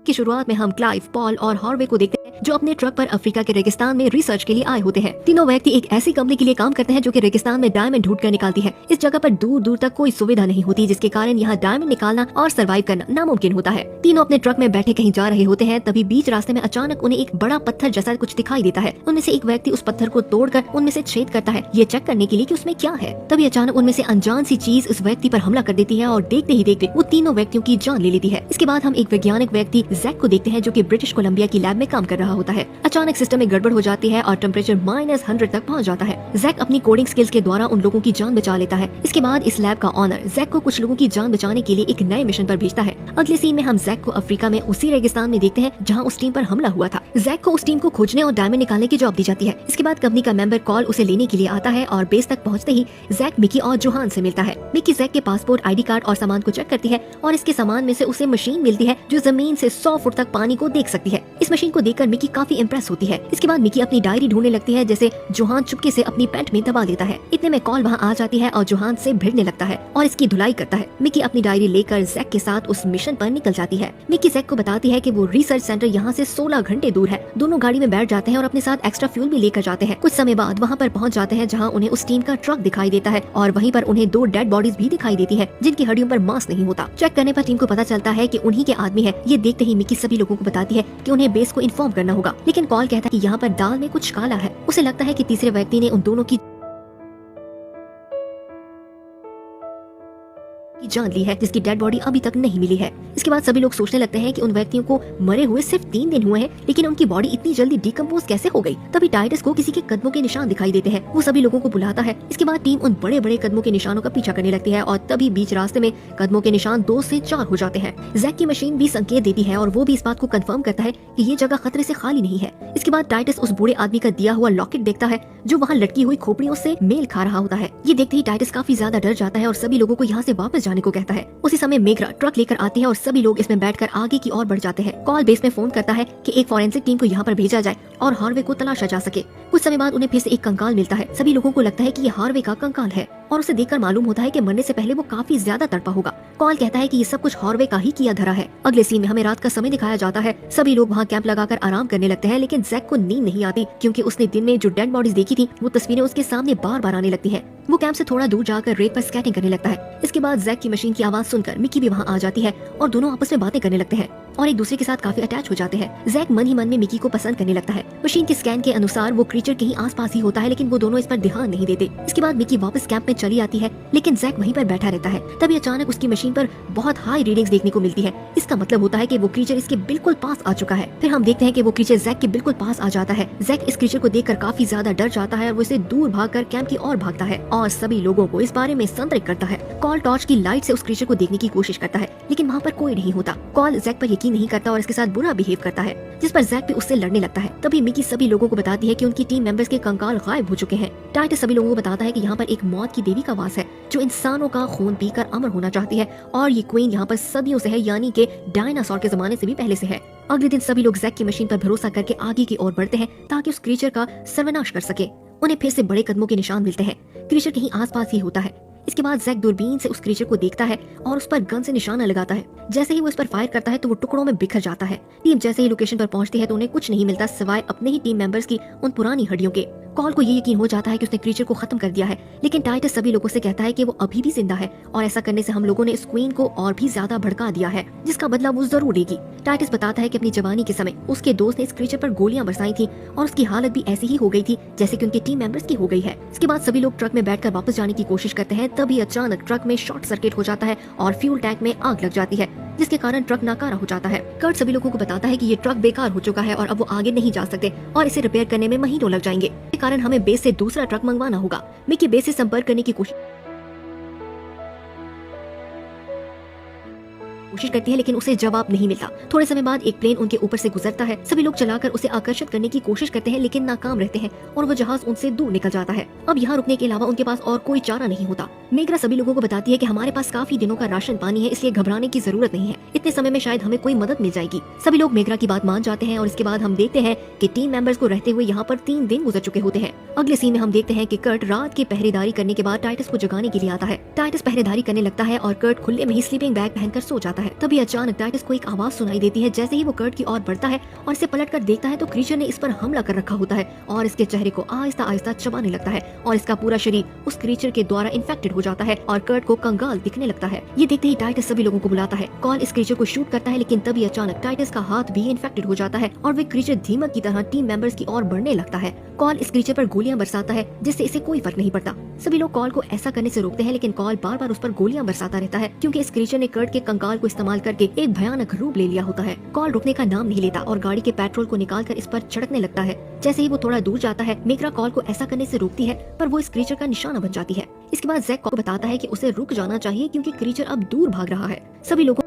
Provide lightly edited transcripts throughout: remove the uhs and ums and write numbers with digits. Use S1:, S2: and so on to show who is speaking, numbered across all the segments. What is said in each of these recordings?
S1: की शुरुआत में हम क्लाइव, पॉल और हॉर्वे को देखते हैं जो अपने ट्रक पर अफ्रीका के रेगिस्तान में रिसर्च के लिए आए होते हैं। तीनों व्यक्ति एक ऐसी कंपनी के लिए काम करते हैं जो कि रेगिस्तान में डायमंड ढूंढ कर निकालती है। इस जगह पर दूर दूर तक कोई सुविधा नहीं होती, जिसके कारण यहाँ डायमंड निकालना और सर्वाइव करना नामुमकिन होता है। तीनों अपने ट्रक में बैठे कहीं जा रहे होते हैं, तभी बीच रास्ते में अचानक उन्हें एक बड़ा पत्थर जैसा कुछ दिखाई देता है। उनमें से एक व्यक्ति उस पत्थर को तोड़कर उनमें से छेद करता है, ये चेक करने के लिए कि उसमें क्या है। तभी अचानक उनमें से अनजान सी चीज इस व्यक्ति पर हमला कर देती है और देखते ही देखते वो तीनों व्यक्तियों की जान ले लेती है। इसके बाद हम एक वैज्ञानिक व्यक्ति जैक को देखते हैं जो कि ब्रिटिश कोलंबिया की लैब में काम कर रहा होता है। अचानक सिस्टम में गड़बड़ हो जाती है और टेम्परेचर -100 तक पहुंच जाता है। जैक अपनी कोडिंग स्किल्स के द्वारा उन लोगों की जान बचा लेता है। इसके बाद इस लैब का ऑनर जैक को कुछ लोगों की जान बचाने के लिए एक नए मिशन पर भेजता है। अगले सीन में हम जैक को अफ्रीका में उसी रेगिस्तान में देखते हैं जहाँ उस टीम पर हमला हुआ था। जैक को उस टीम को खोजने और डायमंड निकालने की जॉब दी जाती है। इसके बाद कंपनी का मेंबर कॉल उसे लेने के लिए आता है और बेस तक पहुँचते ही जैक मिकी और जोहान से मिलता है। मिकी जैक के पासपोर्ट, ID कार्ड और सामान को चेक करती है और इसके सामान में से उसे मशीन मिलती है जो जमीन से 100 फुट तक पानी को देख सकती है। इस मशीन को देखकर मिकी काफी इम्प्रेस होती है। इसके बाद मिकी अपनी डायरी ढूंढने लगती है, जैसे जोहान चुपके से अपनी पैंट में दबा देता है। इतने में कॉल वहाँ आ जाती है और जोहान से भिड़ने लगता है और इसकी धुलाई करता है। मिकी अपनी डायरी लेकर जैक के साथ उस मिशन पर निकल जाती है। मिकी जैक को बताती है कि वो रिसर्च सेंटर यहाँ से 16 घंटे दूर है। दोनों गाड़ी में बैठ जाते हैं और अपने साथ एक्स्ट्रा फ्यूल भी लेकर जाते हैं। कुछ समय बाद वहाँ पर पहुँच जाते हैं जहाँ उन्हें उस टीम का ट्रक दिखाई देता है और वहीं पर उन्हें 2 डेड बॉडीज भी दिखाई देती है जिनकी हड्डियों पर मांस नहीं होता। चेक करने पर टीम को पता चलता है कि उन्हीं के आदमी है। ये देखते ही मिकी सभी लोगों को बताती है कि उन्हें बेस को इन्फॉर्म करना होगा, लेकिन कॉल कहता है कि यहाँ पर दाल में कुछ काला है। उसे लगता है कि तीसरे व्यक्ति ने उन दोनों की जान ली है जिसकी डेड बॉडी अभी तक नहीं मिली है। इसके बाद सभी लोग सोचने लगते हैं कि उन व्यक्तियों को मरे हुए सिर्फ 3 दिन हुए हैं, लेकिन उनकी बॉडी इतनी जल्दी डिकम्पोज कैसे हो गई। तभी टाइटस को किसी के कदमों के निशान दिखाई देते हैं। वो सभी लोगों को बुलाता है। इसके बाद टीम उन बड़े बड़े कदमों के निशानों का पीछा करने लगती है और तभी बीच रास्ते में कदमों के निशान 2 से 4 हो जाते हैं। जैक की मशीन भी संकेत देती है और वो भी इस बात को कंफर्म करता है कि ये जगह खतरे से खाली नहीं है। इसके बाद टाइटस उस बूढ़े आदमी का दिया हुआ लॉकेट देखता है जो वहाँ लटकी हुई खोपड़ियों से मेल खा रहा होता है। ये देखते ही टाइटस काफी ज्यादा डर जाता है और सभी लोगों को यहाँ से वापस जाने को कहता है। उसी समय मेग्रा ट्रक लेकर आती है और सभी लोग इसमें बैठकर आगे की ओर बढ़ जाते हैं। कॉल बेस में फोन करता है कि एक फॉरेंसिक टीम को यहाँ पर भेजा जाए और हार्वे को तलाशा जा सके। कुछ समय बाद उन्हें फिर से एक कंकाल मिलता है। सभी लोगों को लगता है कि ये हार्वे का कंकाल है और उसे देखकर मालूम होता है कि मरने से पहले वो काफी ज्यादा तड़पा होगा। कॉल कहता है कि ये सब कुछ हार्वे का ही किया धरा है। अगले सीन में हमें रात का समय दिखाया जाता है। सभी लोग वहाँ कैंप लगाकर आराम करने लगते हैं, लेकिन जैक को नींद नहीं आती क्योंकि उसने दिन में जो डेड बॉडीज देखी थी वो तस्वीरें उसके सामने बार बार आने लगती है। वो कैंप से थोड़ा दूर जाकर रेत पर स्केटिंग करने लगता है। इसके बाद जैक की मशीन की आवाज सुनकर मिकी भी वहाँ आ जाती है और दोनों आपस में बातें करने लगते हैं और एक दूसरे के साथ काफी अटैच हो जाते हैं। जैक मन ही मन में मिकी को पसंद करने लगता है। मशीन के स्कैन के अनुसार वो क्रीचर कहीं आसपास ही होता है, लेकिन वो दोनों इस पर ध्यान नहीं देते। इसके बाद मिकी वापस कैंप में चली आती है, लेकिन जैक वहीं पर बैठा रहता है। तभी अचानक उसकी मशीन पर बहुत हाई रीडिंग्स देखने को मिलती है। इसका मतलब होता है कि वो क्रीचर इसके बिल्कुल पास आ चुका है। फिर हम देखते हैं कि वो क्रीचर जैक के बिल्कुल पास आ जाता है। जैक इस क्रीचर को देखकर काफी ज्यादा डर जाता है और वो इसे दूर भागकर कैंप की ओर भागता है और सभी लोगों को इस बारे में संतर्क करता है। कॉल टॉर्च की लाइट से उस क्रीचर को देखने की कोशिश करता है, लेकिन वहाँ पर कोई नहीं होता। कॉल जैक पर यकीन नहीं करता और इसके साथ बुरा बिहेव करता है, जिस पर जैक भी उससे लड़ने लगता है। तभी मिकी सभी लोगों को बताती है कि उनकी टीम मेंबर्स के कंकाल गायब हो चुके हैं। टाइटस सभी लोगों को बताता है कि यहाँ पर एक मौत की देवी का वास है जो इंसानों का खून पीकर अमर होना चाहती है और ये क्वीन यहाँ पर सदियों से है, यानी कि डायनासोर के जमाने से भी पहले से है। अगले दिन सभी लोग जैक की मशीन पर भरोसा करके आगे की ओर बढ़ते हैं ताकि उस क्रीचर का सर्वनाश कर सके। उन्हें फिर से बड़े कदमों के निशान मिलते हैं। क्रीचर कहीं आसपास ही होता है। इसके बाद जैक दूरबीन से उस क्रीचर को देखता है और उस पर गन से निशाना लगाता है। जैसे ही वो इस पर फायर करता है तो वो टुकड़ों में बिखर जाता है। टीम जैसे ही लोकेशन पर पहुंचती है तो उन्हें कुछ नहीं मिलता सिवाय अपने ही टीम मेंबर्स की उन पुरानी हड्डियों के। कॉल को ये यकीन हो जाता है कि उसने क्रीचर को खत्म कर दिया है, लेकिन टाइटस सभी लोगों से कहता है कि वो अभी भी जिंदा है और ऐसा करने से हम लोगों ने इस क्वीन को और भी ज्यादा भड़का दिया है, जिसका बदला वो जरूर लेगी। टाइटस बताता है कि अपनी जवानी के समय उसके दोस्त ने इस क्रीचर पर गोलियां बरसाई थी और उसकी हालत भी ऐसी ही हो गई थी जैसे कि उनके टीम मेंबर्स की हो गई है। इसके बाद सभी लोग ट्रक में बैठकर वापस जाने की कोशिश करते हैं। तभी अचानक ट्रक में शॉर्ट सर्किट हो जाता है और फ्यूल टैंक में आग लग जाती है, जिसके कारण ट्रक नाकारा हो जाता है। कर्ट सभी लोगों को बताता है कि ये ट्रक बेकार हो चुका है और अब वो आगे नहीं जा सकते और इसे रिपेयर करने में महीनों लग जाएंगे। इस कारण हमें बेस से दूसरा ट्रक मंगवाना होगा। मिकी बेस से संपर्क करने की कोशिश करती है, लेकिन उसे जवाब नहीं मिलता। थोड़े समय बाद एक प्लेन उनके ऊपर से गुजरता है। सभी लोग चलाकर उसे आकर्षित करने की कोशिश करते हैं, लेकिन नाकाम रहते हैं और वो जहाज उनसे दूर निकल जाता है। अब यहाँ रुकने के अलावा उनके पास और कोई चारा नहीं होता। मेग्रा सभी लोगों को बताती है कि हमारे पास काफी दिनों का राशन पानी है, इसलिए घबराने की जरूरत नहीं है। इतने समय में शायद हमें कोई मदद मिल जाएगी। सभी लोग मेग्रा की बात मान जाते हैं और इसके बाद हम देखते हैं कि टीम मेंबर्स को रहते हुए यहाँ पर 3 दिन गुजर चुके होते हैं। अगले सीन में हम देखते हैं कि कर्ट रात की पहरेदारी करने के बाद टाइटस को जगाने के लिए आता है। टाइटस पहरेदारी करने लगता है और कर्ट खुले में ही स्लीपिंग बैग पहनकर सो जाता है। है। तभी अचानक टाइटस को एक आवाज सुनाई देती है। जैसे ही वो कर्ट की ओर बढ़ता है और इसे पलट कर देखता है तो क्रीचर ने इस पर हमला कर रखा होता है और इसके चेहरे को आहिस्ता आहिस्ता चबाने लगता है और इसका पूरा शरीर उस क्रीचर के द्वारा इन्फेक्टेड हो जाता है और कर्ट को कंगाल दिखने लगता है। ये देखते ही टाइटस सभी लोगों को बुलाता है। कॉल इस क्रीचर को शूट करता है, लेकिन तभी अचानक टाइटस का हाथ भी इन्फेक्टेड हो जाता है और वे क्रीचर दीमक की तरह टीम मेंबर्स की ओर बढ़ने लगता है। कॉल इस क्रीचर पर गोलियां बरसाता है, जिससे इसे कोई फर्क नहीं पड़ता। सभी लोग कॉल को ऐसा करने से रोकते हैं, लेकिन कॉल बार बार उस पर गोलियां बरसाता रहता है, क्योंकि इस क्रीचर ने कर्ट के कंकाल को इस्तेमाल करके एक भयानक रूप ले लिया होता है। कॉल रुकने का नाम नहीं लेता और गाड़ी के पेट्रोल को निकालकर इस पर छिड़कने लगता है। जैसे ही वो थोड़ा दूर जाता है, मेग्रा कॉल को ऐसा करने से रोकती है, पर वो इस क्रीचर का निशाना बन जाती है। इसके बाद जैक कॉल को बताता है कि उसे रुक जाना चाहिए, क्योंकि क्रीचर अब दूर भाग रहा है। सभी लोगों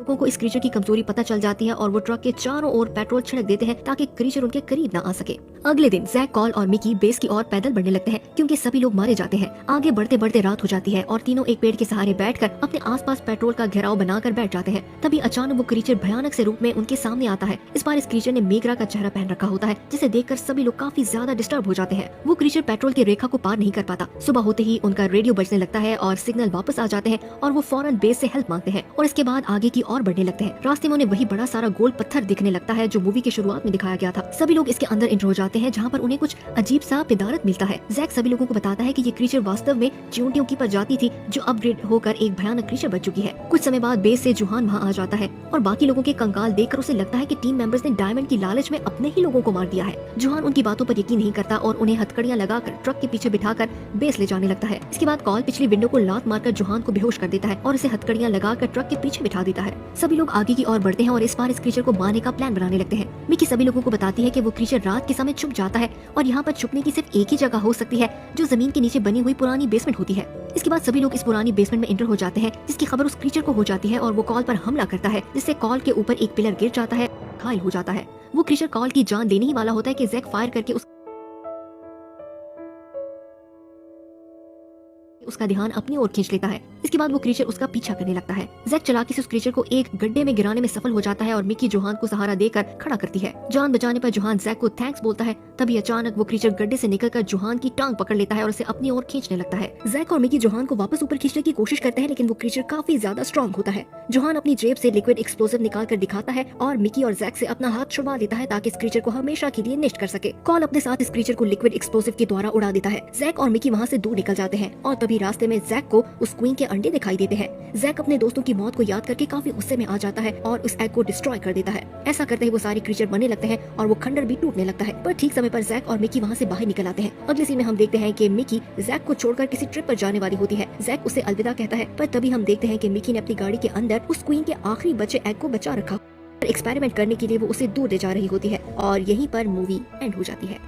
S1: को इस क्रीचर की कमजोरी पता चल जाती है और वो ट्रक के चारों ओर पेट्रोल छिड़क देते हैं ताकि क्रीचर उनके करीब ना आ सके। अगले दिन जैक, कॉल और मिकी बेस की ओर पैदल बढ़ने लगते हैं, क्योंकि सभी लोग मारे जाते हैं। आगे बढ़ते बढ़ते रात हो जाती है और तीनों एक पेड़ के सहारे बैठकर अपने आसपास पेट्रोल का घेराव बनाकर बैठ जाते हैं। तभी अचानक वो क्रीचर भयानक से रूप में उनके सामने आता है। इस बार इस क्रीचर ने मेग्रा का चेहरा पहन रखा होता है, जिसे देखकर सभी लोग काफी ज्यादा डिस्टर्ब हो जाते हैं। वो क्रीचर पेट्रोल की रेखा को पार नहीं कर पाता। सुबह होते ही उनका रेडियो बजने लगता है और सिग्नल वापस आ जाते हैं और वो फौरन बेस से हेल्प मांगते हैं और इसके बाद आगे की ओर बढ़ने लगते हैं। रास्ते में उन्हें वही बड़ा सारा गोल पत्थर दिखने लगता है जो मूवी के शुरुआत में दिखाया गया था। सभी लोग इसके अंदर एंटर हो जाते हैं, जहाँ पर उन्हें कुछ अजीब सा पिदारत मिलता है। जैक सभी लोगों को बताता है कि ये क्रीचर वास्तव में चींटियों की प्रजाति थी, जो अपग्रेड होकर एक भयानक क्रीचर बन चुकी है। कुछ समय बाद बेस से जुहान वहाँ आ जाता है और बाकी लोगों के कंकाल देखकर उसे लगता है कि टीम मेंबर्स ने डायमंड की लालच में अपने ही लोगों को मार दिया है। जुहान उनकी बातों पर यकीन नहीं करता और उन्हें हथकड़ियां लगाकर ट्रक के पीछे बिठाकर बेस ले जाने लगता है। इसके बाद कॉल पिछली विंडो को लात मारकर जुहान को बेहोश कर देता है और इसे हथकड़ियां लगाकर ट्रक के पीछे बिठा देता है। सभी लोग आगे की ओर बढ़ते हैं और इस बार इस क्रीचर को मारने का प्लान बनाने लगते हैं। मिकी सभी लोगों को बताती है कि वो क्रीचर रात के समय छुप जाता है और यहाँ पर छुपने की सिर्फ एक ही जगह हो सकती है, जो जमीन के नीचे बनी हुई पुरानी बेसमेंट होती है। इसके बाद सभी लोग इस पुरानी बेसमेंट में एंटर हो जाते हैं, जिसकी खबर उस क्रीचर को हो जाती है और वो कॉल पर हमला करता है, जिससे कॉल के ऊपर एक पिलर गिर जाता है, घायल हो जाता है। वो क्रीचर कॉल की जान देने ही वाला होता है कि जैक फायर करके उसका ध्यान अपनी ओर खींच लेता है। इसके बाद वो क्रीचर उसका पीछा करने लगता है। जैक चालाकी से उस क्रीचर को एक गड्ढे में गिराने में सफल हो जाता है और मिकी जोहान को सहारा देकर खड़ा करती है। जान बचाने पर जोहान जैक को थैंक्स बोलता है। तभी अचानक वो क्रीचर गड्ढे से निकलकर जोहान की टांग पकड़ लेता है और उसे अपनी ओर खींचने लगता है। जैक और मिकी जोहान को वापस ऊपर खींचने की कोशिश करते हैं, लेकिन वो क्रीचर काफी ज्यादा स्ट्रॉन्ग होता है। जोहान अपनी जेब से लिक्विड एक्सप्लोसिव निकाल कर दिखाता है और मिकी और जैक से अपना हाथ छुड़वा देता है, ताकि इस क्रीचर को हमेशा के लिए नष्ट कर सके। कॉल अपने साथ इस क्रीचर को लिक्विड एक्सप्लोसिव के द्वारा उड़ा देता है। जैक और मिकी वहाँ से दूर निकल जाते हैं और तभी रास्ते में जैक को उस क्वीन के अंडे दिखाई देते हैं। जैक अपने दोस्तों की मौत को याद करके काफी गुस्से में आ जाता है और उस एग को डिस्ट्रॉय कर देता है। ऐसा करते ही वो सारे क्रीचर बनने लगते हैं और वो खंडर भी टूटने लगता है। पर ठीक समय पर जैक और मिकी वहाँ से बाहर निकल आते हैं। अगले सीन में हम देखते हैं कि मिकी जैक को छोड़कर किसी ट्रिप पर जाने वाली होती है। जैक उसे अलविदा कहता है, पर तभी हम देखते हैं कि मिकी ने अपनी गाड़ी के अंदर उस क्वीन के आखिरी बचे एग को बचा रखा। एक्सपेरिमेंट करने के लिए वो उसे दूर ले जा रही होती है और यहीं पर मूवी एंड हो जाती है।